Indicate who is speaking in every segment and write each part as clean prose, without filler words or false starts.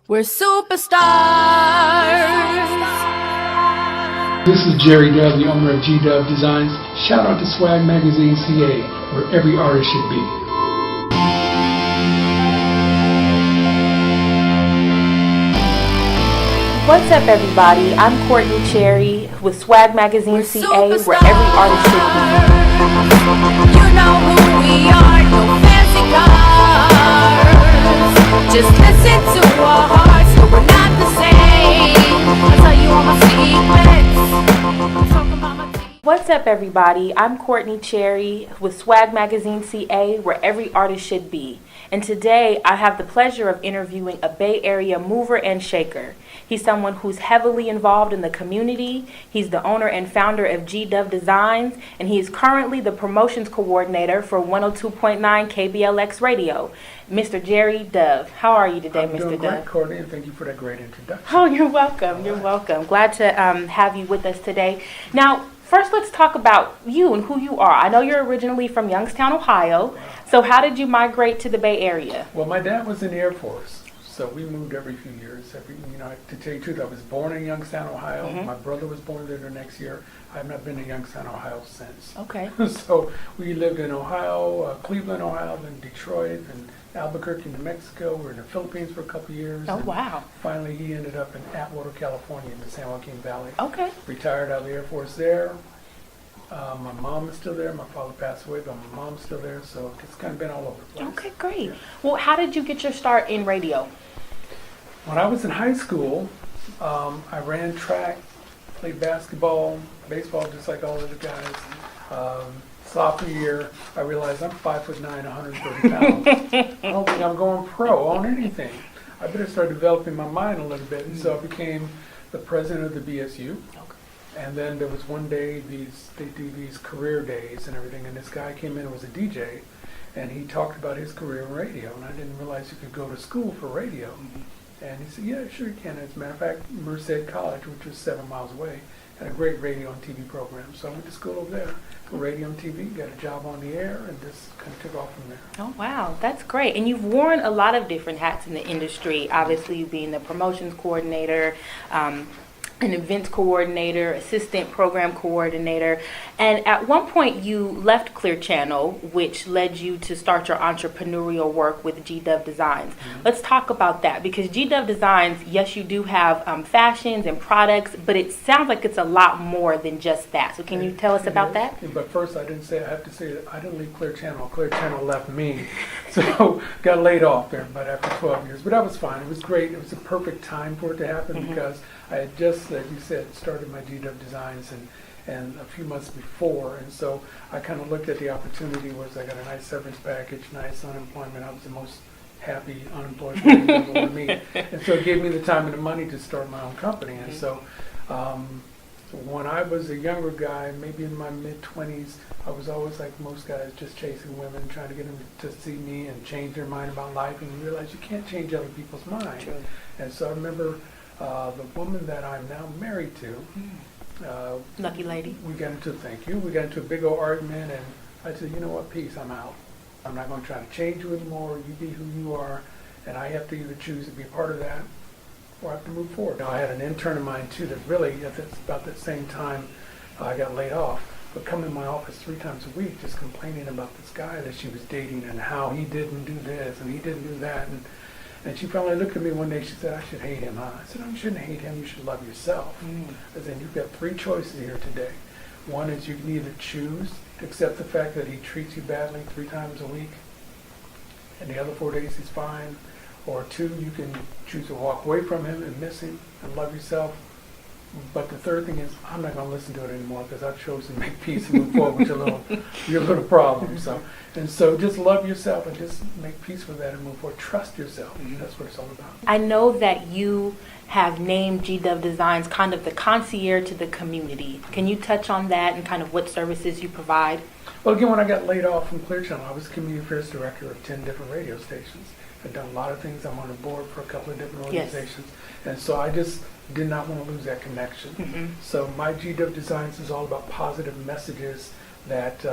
Speaker 1: We're superstars.
Speaker 2: This is Gerry Dove, the owner of G Dove Designs. Shout out to Swag Magazine CA, where every artist should be.
Speaker 3: What's up, everybody? I'm Courtney Cherry with Swag Magazine CA, where every artist should be.
Speaker 1: You know who we are, no fancy cars. Just listen to our hearts, no, we're not the same. I'll tell you all my secrets. Talk about my team.
Speaker 3: What's up, everybody? I'm Courtney Cherry with Swag Magazine CA, where every artist should be. And today, I have the pleasure of interviewing a Bay Area mover and shaker. He's someone who's heavily involved in the community. He's the owner and founder of G Dove Designs, and he is currently the promotions coordinator for 102.9 KBLX Radio. Mr. Gerry Dove, how are you today, Mr. Dove?
Speaker 2: I'm doing great, Courtney, and thank you for that great introduction.
Speaker 3: Oh, you're welcome. You're welcome. Glad to have you with us today. Now, first, let's talk about you and who you are. I know you're originally from Youngstown, Ohio. So how did you migrate to the Bay Area?
Speaker 2: Well, my dad was in the Air Force, so we moved every few years. To tell you the truth, I was born in Youngstown, Ohio. Mm-hmm. My brother was born there the next year. I have not been to Youngstown, Ohio since.
Speaker 3: Okay.
Speaker 2: So we lived in Ohio, Cleveland, Ohio, then Detroit, and Albuquerque, New Mexico. We were in the Philippines for a couple of years.
Speaker 3: Oh, wow.
Speaker 2: Finally, he ended up in Atwater, California, in the San Joaquin Valley.
Speaker 3: Okay.
Speaker 2: Retired out of the Air Force there. My mom is still there. My father passed away, but my mom's still there. So it's kind of been all over the place.
Speaker 3: Okay, great.
Speaker 2: Yeah.
Speaker 3: Well, how did you get your start in radio?
Speaker 2: When I was in high school, I ran track, played basketball, baseball, just like all of the guys. Sophomore year, I realized I'm 5'9", 130 pounds. I don't think I'm going pro on anything. I better start developing my mind a little bit. And so I became the president of the BSU. And then there was one day, they do these career days and everything, and this guy came in and was a DJ, and he talked about his career in radio, and I didn't realize you could go to school for radio. And he said, yeah, sure you can. As a matter of fact, Merced College, which was 7 miles away, had a great radio and TV program. So I went to school over there for radio and TV, got a job on the air, and just kind of took off from there.
Speaker 3: Oh, wow. That's great. And you've worn a lot of different hats in the industry, obviously being the promotions coordinator, an events coordinator, assistant program coordinator, and at one point you left Clear Channel, which led you to start your entrepreneurial work with G Dove Designs. Mm-hmm. Let's talk about that, because G Dove Designs, yes, you do have fashions and products, but it sounds like it's a lot more than just that. So can you tell us about that?
Speaker 2: Yeah, but first, I have to say that I didn't leave Clear Channel. Clear Channel left me, so got laid off there. But after 12 years, but that was fine. It was great. It was a perfect time for it to happen. Mm-hmm. Because I had just, like you said, started my G Dove Designs and a few months before, and so I kind of looked at the opportunity was I got a nice severance package, nice unemployment. I was the most happy unemployed person you ever want to meet, and so it gave me the time and the money to start my own company. And so when I was a younger guy, maybe in my mid-20s, I was always like most guys, just chasing women, trying to get them to see me and change their mind about life, and you realize you can't change other people's minds.
Speaker 3: True.
Speaker 2: And so I remember the woman that I'm now married to,
Speaker 3: lucky lady.
Speaker 2: We got into a big old argument, and I said, you know what, peace, I'm out. I'm not going to try to change you anymore. You be who you are, and I have to either choose to be a part of that or I have to move forward. Now, I had an intern of mine too that really, at about that same time, I got laid off, but come in my office 3 times a week just complaining about this guy that she was dating and how he didn't do this and he didn't do that. And she finally looked at me one day, she said, I should hate him, huh? I said, no, you shouldn't hate him, you should love yourself. I said, you've got 3 choices here today. One is you can either choose to accept the fact that he treats you badly 3 times a week, and the other 4 days he's fine, or 2, you can choose to walk away from him and miss him and love yourself. But the third thing is, I'm not going to listen to it anymore because I've chosen to make peace and move forward with your little problem. So just love yourself and just make peace with that and move forward. Trust yourself. That's what it's all about.
Speaker 3: I know that you have named G Dove Designs kind of the concierge to the community. Can you touch on that and kind of what services you provide?
Speaker 2: Well, again, when I got laid off from Clear Channel, I was community affairs director of 10 different radio stations. I've done a lot of things. I'm on the board for a couple of different organizations. Yes. And so I just did not want to lose that connection. So my G Dove Designs is all about positive messages that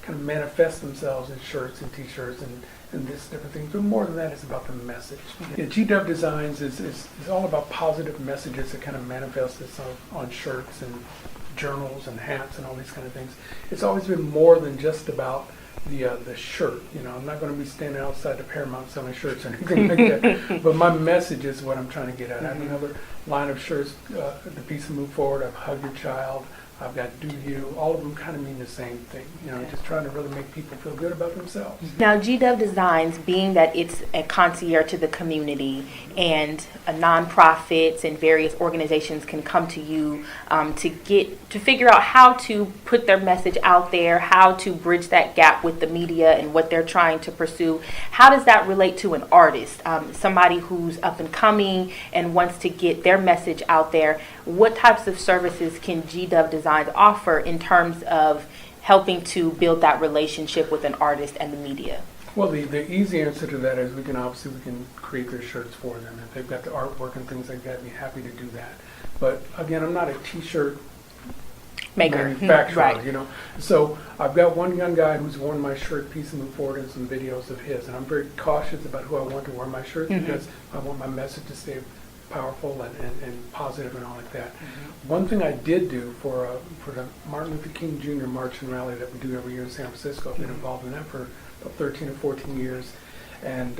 Speaker 2: kind of manifest themselves in shirts and T-shirts and this different things. But more than that, it's about the message. Yeah, G-Dove Designs is all about positive messages that kind of manifest itself on shirts and journals and hats and all these kind of things. It's always been more than just about the shirt. I'm not going to be standing outside the Paramount selling shirts or anything like that. But my message is what I'm trying to get at. I have another line of shirts, the piece of Move Forward, I've Hug Your Child, I've got Do You. All of them kind of mean the same thing. Just trying to really make people feel good about themselves.
Speaker 3: Now, G-Dove Designs, being that it's a concierge to the community and nonprofits and various organizations can come to you to figure out how to put their message out there, how to bridge that gap with the media and what they're trying to pursue. How does that relate to an artist, somebody who's up and coming and wants to get their message out there? What types of services can G-Dove Designs offer in terms of helping to build that relationship with an artist and the media?
Speaker 2: Well, the easy answer to that is we can create their shirts for them. If they've got the artwork and things like that, I'd be happy to do that. But again, I'm not a T-shirt manufacturer,
Speaker 3: right.
Speaker 2: So I've got one young guy who's worn my shirt, Piece and Move Forward, and some videos of his. And I'm very cautious about who I want to wear my shirt because I want my message to stay powerful and positive and all like that. One thing I did do for the Martin Luther King Jr. March and Rally that we do every year in San Francisco, I've been involved in that for about 13 or 14 years, and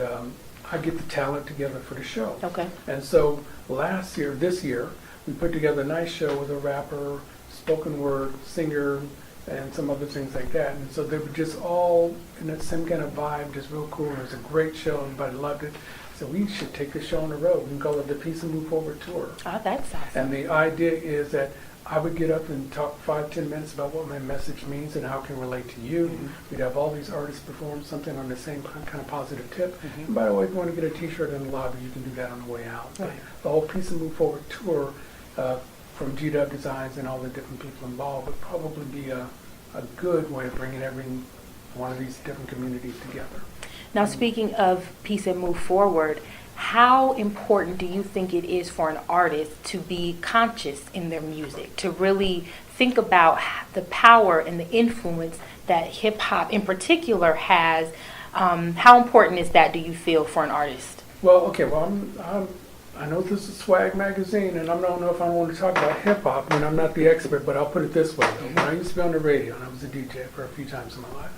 Speaker 2: I get the talent together for the show.
Speaker 3: Okay.
Speaker 2: And so this year, we put together a nice show with a rapper, spoken word, singer, and some other things like that. And so they were just all in that same kind of vibe, just real cool. It was a great show. Everybody loved it. So we should take the show on the road. We can call it the Peace and Move Forward Tour.
Speaker 3: Oh, that's awesome.
Speaker 2: And the idea is that I would get up and talk 5-10 minutes about what my message means and how it can relate to you. We'd have all these artists perform something on the same kind of positive tip. And by the way, if you want to get a T-shirt in the lobby, you can do that on the way out. But the whole Peace and Move Forward Tour from G-Dove Designs and all the different people involved would probably be a good way of bringing every one of these different communities together.
Speaker 3: Now, speaking of Peace and Move Forward, how important do you think it is for an artist to be conscious in their music, to really think about the power and the influence that hip hop in particular has? How important is that, do you feel, for an artist?
Speaker 2: Well, I know this is Swag Magazine, and I don't know if I want to talk about hip hop, and I'm not the expert, but I'll put it this way. When I used to be on the radio, and I was a DJ for a few times in my life,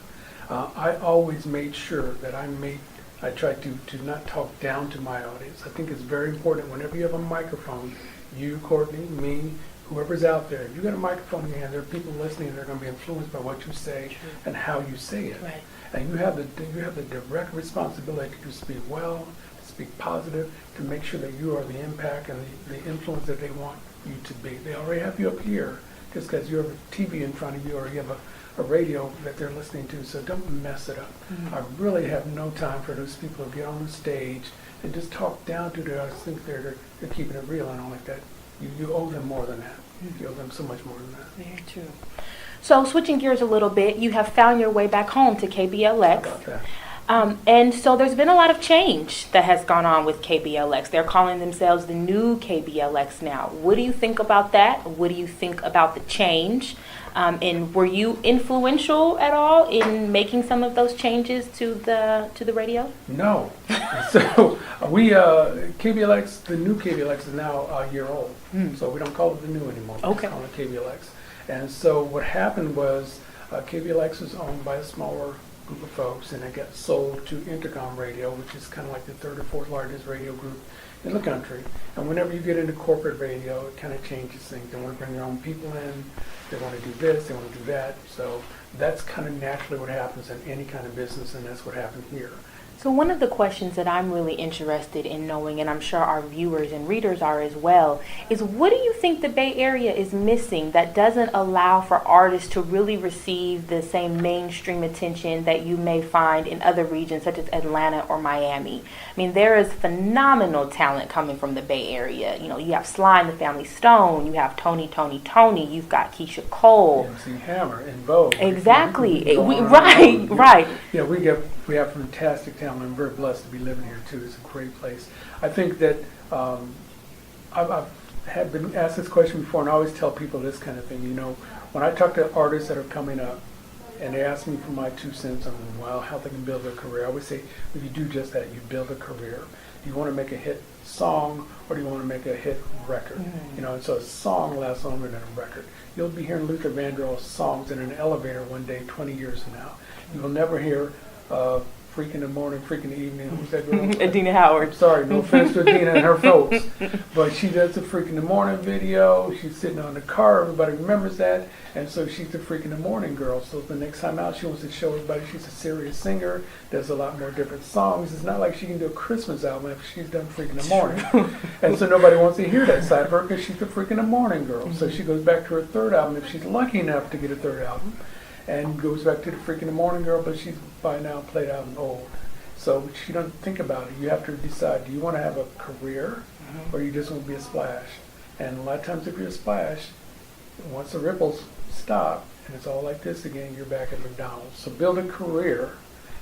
Speaker 2: I always made sure that I tried to not talk down to my audience. I think it's very important whenever you have a microphone, you, Courtney, me, whoever's out there, if you got a microphone in your hand, there are people listening that are going to be influenced by what you say and how you say it.
Speaker 3: Right.
Speaker 2: And you have the direct responsibility to speak well, to speak positive, to make sure that you are the impact and the influence that they want you to be. They already have you up here just because you have a TV in front of you or you have a radio that they're listening to, so don't mess it up. I really have no time for those people who get on the stage and just talk down to them. I think they're keeping it real and all like that. You owe them more than that. You owe them so much more than that.
Speaker 3: Very true. So switching gears a little bit, you have found your way back home to KBLX.
Speaker 2: How about that?
Speaker 3: And so there's been a lot of change that has gone on with KBLX. They're calling themselves the new KBLX now. What do you think about that? What do you think about the change? And were you influential at all in making some of those changes to the radio?
Speaker 2: No. So we KBLX, the new KBLX is now a year old. So we don't call it the new anymore. We
Speaker 3: Okay.
Speaker 2: just call it KBLX. And so what happened was KBLX was owned by a smaller group of folks, and it got sold to Intercom Radio, which is kind of like the third or fourth largest radio group in the country. And whenever you get into corporate radio, it kind of changes things. They want to bring their own people in. They want to do this. They want to do that. So that's kind of naturally what happens in any kind of business, and that's what happened here.
Speaker 3: So one of the questions that I'm really interested in knowing, and I'm sure our viewers and readers are as well, is what do you think the Bay Area is missing that doesn't allow for artists to really receive the same mainstream attention that you may find in other regions such as Atlanta or Miami? I mean, there is phenomenal talent coming from the Bay Area. You know, you have Sly and the Family Stone, you have Tony, you've got Keisha Cole.
Speaker 2: MC Hammer in Vogue.
Speaker 3: Exactly. Right.
Speaker 2: Yeah, we have fantastic talent. I'm very blessed to be living here too. It's a great place. I think that I've had been asked this question before, and I always tell people this kind of thing. You know, when I talk to artists that are coming up, and they ask me for my 2 cents on how they can build a career. I always say, if you do just that, you build a career. Do you want to make a hit song, or do you want to make a hit record? You know, and so a song lasts longer than a record. You'll be hearing Luther Vandross songs in an elevator one day, 20 years from now. You will never hear Freak in the Morning, Freak in the Evening. Who's that girl?
Speaker 3: Adina Howard.
Speaker 2: I'm sorry, no offense to Adina and her folks, but she does the Freak in the Morning video. She's sitting on the car. Everybody remembers that, and so she's the Freak in the Morning girl. So the next time out, she wants to show everybody she's a serious singer. There's a lot more different songs. It's not like she can do a Christmas album after she's done Freak in the Morning, and so nobody wants to hear that side of her because she's the Freak in the Morning girl. So she goes back to her third album if she's lucky enough to get a third album, and goes back to the Freak in the Morning girl, but she's by now played out and old. So she don't think about it. You have to decide, do you want to have a career, or you just want to be a splash? And a lot of times if you're a splash, once the ripples stop, and it's all like this again, you're back at McDonald's. So build a career,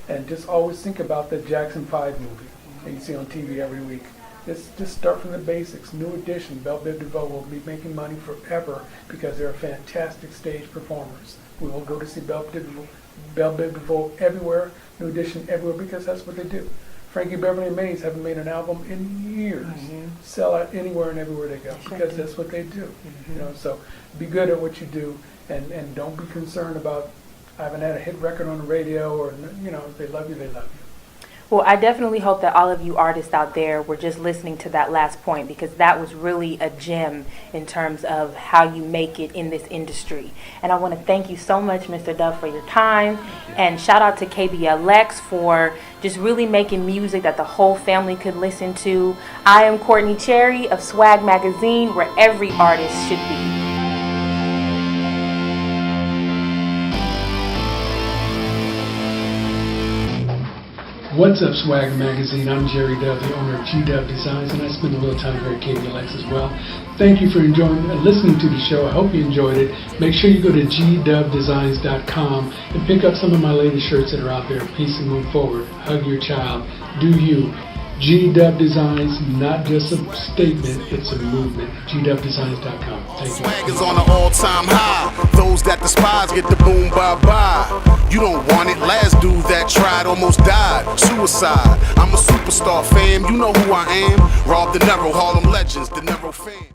Speaker 2: and just always think about the Jackson 5 movie that you see on TV every week. Just start from the basics. New Edition, Belle Biv DeVoe will be making money forever because they're fantastic stage performers. We will go to see Belle Biv DeVoe everywhere, New Edition everywhere, because that's what they do. Frankie Beverly and Maze haven't made an album in years. Sell out anywhere and everywhere they go, because that's what they do. You know, so be good at what you do, and don't be concerned about, I haven't had a hit record on the radio, or, you know, if they love you, they love you.
Speaker 3: Well, I definitely hope that all of you artists out there were just listening to that last point, because that was really a gem in terms of how you make it in this industry. And I want to thank you so much, Mr. Dove, for your time. And shout out to KBLX for just really making music that the whole family could listen to. I am Courtney Cherry of Swag Magazine, where every artist should be.
Speaker 2: What's up, Swag Magazine? I'm Gerry Dove, the owner of G Dove Designs, and I spend a little time here at KBLX as well. Thank you for listening to the show. I hope you enjoyed it. Make sure you go to gdovedesigns.com and pick up some of my latest shirts that are out there. Peace and move forward. Hug your child. Do you. G Dove Designs, not just a statement, it's a movement. gdovedesigns.com. Thank you.
Speaker 4: Swag is on an all-time high. Those that despise get the boom bye-bye. You don't want it. Last dude that tried almost died. Suicide. I'm a superstar, fam. You know who I am. Rob De Niro, Harlem Legends, De Niro fam.